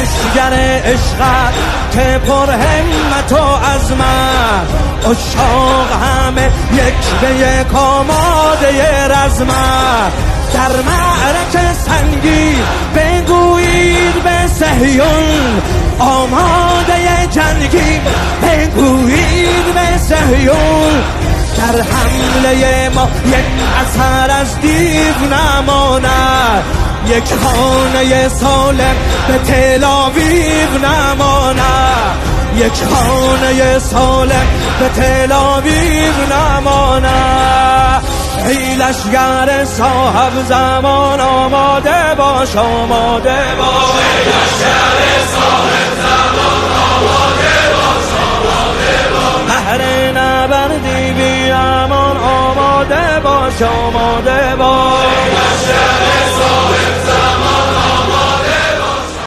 لشگر عشقت که پر همت و عزمت، عشاق همه یک به یک آماده رزمت. در معرکه سنگین بگویید به صهیون، آماده جنگی بگویید به صهیون. در حمله ما یک اثر از دیو نماند، یک خانه سالم به تل آویو نماند، یک خانه سالم به تل آویو نماند. ای لشگر صاحب زمان آماده باش، آماده باش. ای لشگر صاحب زمان آماده باش، آماده باش. بهر نبردی بی امان آماده باش، آماده باش.